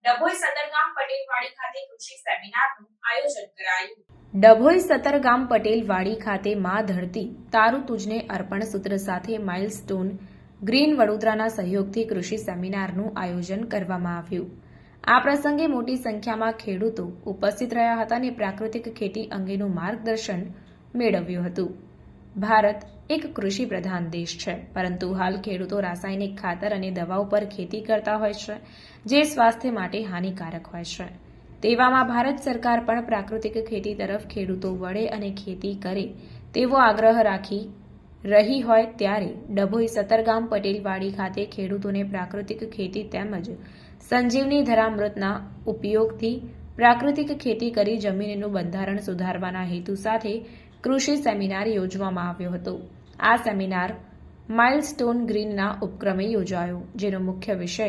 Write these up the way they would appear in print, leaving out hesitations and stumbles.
ડભોઈ સતરગામ પટેલવાડી ખાતે કૃષિ સેમિનારનું આયોજન કરાયું। ડભોઈ સતરગામ પટેલવાડી ખાતે મા ધરતી તારું તુજને અર્પણ સૂત્ર સાથે માઇલસ્ટોન ગ્રીન વડોદરાના સહયોગથી કૃષિ સેમિનારનું આયોજન કરવામાં આવ્યું। આ પ્રસંગે મોટી સંખ્યામાં ખેડૂતો ઉપસ્થિત રહ્યા હતા અને પ્રાકૃતિક ખેતી અંગેનું માર્ગદર્શન મેળવ્યું હતું। ભારત એક કૃષિ પ્રધાન દેશ છે, પરંતુ હાલ ખેડૂતો રાસાયણિક ખાતર અને દવાઓ પર ખેતી કરતા હોય છે, જે સ્વાસ્થ્ય માટે હાનિકારક હોય છે। તેવામાં ભારત સરકાર પણ પ્રાકૃતિક ખેતી તરફ ખેડૂતો વળે અને ખેતી કરે તેવો આગ્રહ રાખી રહી હોય ત્યારે ડભોઈ સતરગામ પટેલવાડી ખાતે ખેડૂતોને પ્રાકૃતિક ખેતી તેમજ સંજીવની ધરામૃતના ઉપયોગથી પ્રાકૃતિક ખેતી કરી જમીનનું બંધારણ સુધારવાના હેતુ સાથે કૃષિ સેમિનાર યોજવામાં આવ્યો હતો। આ સેમિનાર માઇલસ્ટોન ગ્રીનના ઉપક્રમે યોજાયો, જેનો મુખ્ય વિષય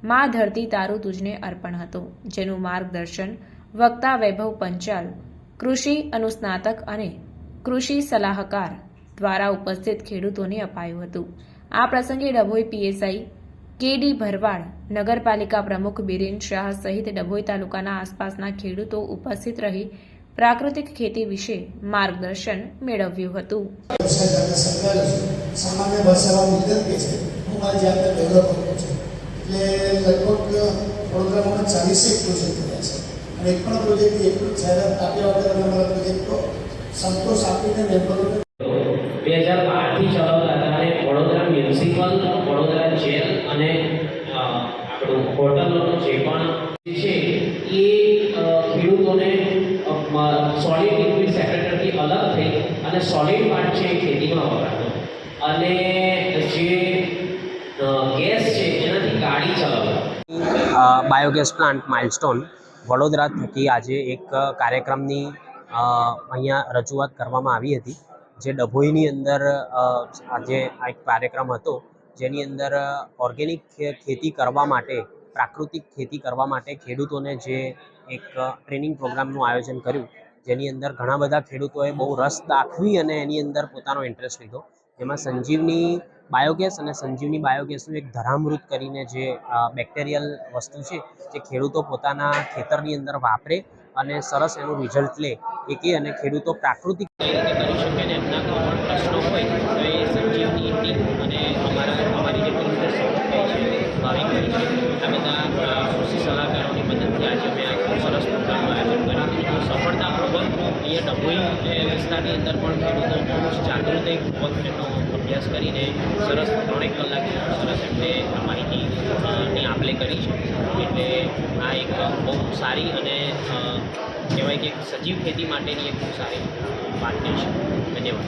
મા ધરતી તારું તુજને અર્પણ હતો, જેનું માર્ગદર્શન વક્તા વૈભવ પંચાલ, કૃષિ અનુસ્નાતક અને કૃષિ સલાહકાર દ્વારા ઉપસ્થિત ખેડૂતોને અપાયું હતું। આ પ્રસંગે ડભોઈ પીએસઆઈ કેડી ભરવાડ, નગરપાલિકા પ્રમુખ બિરેન શાહ સહિત ડભોઈ તાલુકાના આસપાસના ખેડૂતો ઉપસ્થિત રહી પ્રાકૃતિક ખેતી વિશે માર્ગદર્શન મેળવ્યું હતું। સામાન્ય ભાષામાં મુદ્દત કે છે, હું મારી જાતને ડેવલપ કરું છું, એટલે લગભગ વડોદરામાં 40 પ્રોજેક્ટ થયા છે અને એક પણ પ્રોજેક્ટ એટલું જાહેરાત આપ્યા વગર અમે અમારા પ્રોજેક્ટનો સંતોષ આપીને મેમ્બરોને 2012થી ચલાવતા હતા અને વડોદરા મ્યુનિસિપલ, વડોદરા જેલ અને આપણું હોટલનો જે પણ છે એ ખેડૂતોને સોલિડ લિક્વિડ સેપરેટરથી અલગ થઈ અને સોલિડ પાર્ટ છે એ ખેતીમાં વપરાતો અને જે ગેસ છે એનાથી ગાડી ચલાવતા। બાયોગેસ પ્લાન્ટ માઇલસ્ટોન વડોદરા થકી આજે એક કાર્યક્રમની અહીંયા રજૂઆત કરવામાં આવી હતી, જે ડભોઈની અંદર આજે આ એક કાર્યક્રમ હતો, જેની અંદર ઓર્ગેનિક ખેતી કરવા માટે, પ્રાકૃતિક ખેતી કરવા માટે ખેડૂતોને જે એક ટ્રેનિંગ પ્રોગ્રામનું આયોજન કર્યું, જેની અંદર ઘણા બધા ખેડૂતોએ બહુ રસ દાખવી અને એની અંદર પોતાનો ઇન્ટરેસ્ટ લીધો। જેમાં સંજીવની બાયોગેસ અને સંજીવની બાયોગેસનું એક ધરામૃત કરીને જે બેક્ટેરિયલ વસ્તુ છે, જે ખેડૂતો પોતાના ખેતરની અંદર વાપરે અને સરસ એનું રિઝલ્ટ લે એ કે અને ખેડૂતો પ્રાકૃતિક કઈ રીતે કરી શકે અને એમના કોઈ પણ પ્રશ્નો હોય તો એ સંજીવની ટીમ અને અમારી જે ટીમ છે ભાવિક છે, આ બધા કૃષિ સલાહકારોની મદદથી આજે અમે આ ખૂબ સરસ પ્રોગ્રામનું આયોજન કર્યું। સફળતાપૂર્વક અહીંયા ડભોઈ વિસ્તારની અંદર પણ ખેડૂતો બહુ જાગૃત એક એમનો અભ્યાસ કરીને સરસ 3 કલાક સરસ એમને માહિતીની આપલે કરી છે। એટલે આ એક બહુ સારી અને કહેવાય કે સજીવ ખેતી માટેની એક ખૂબ સારી વાત છે। ધન્યવાદ।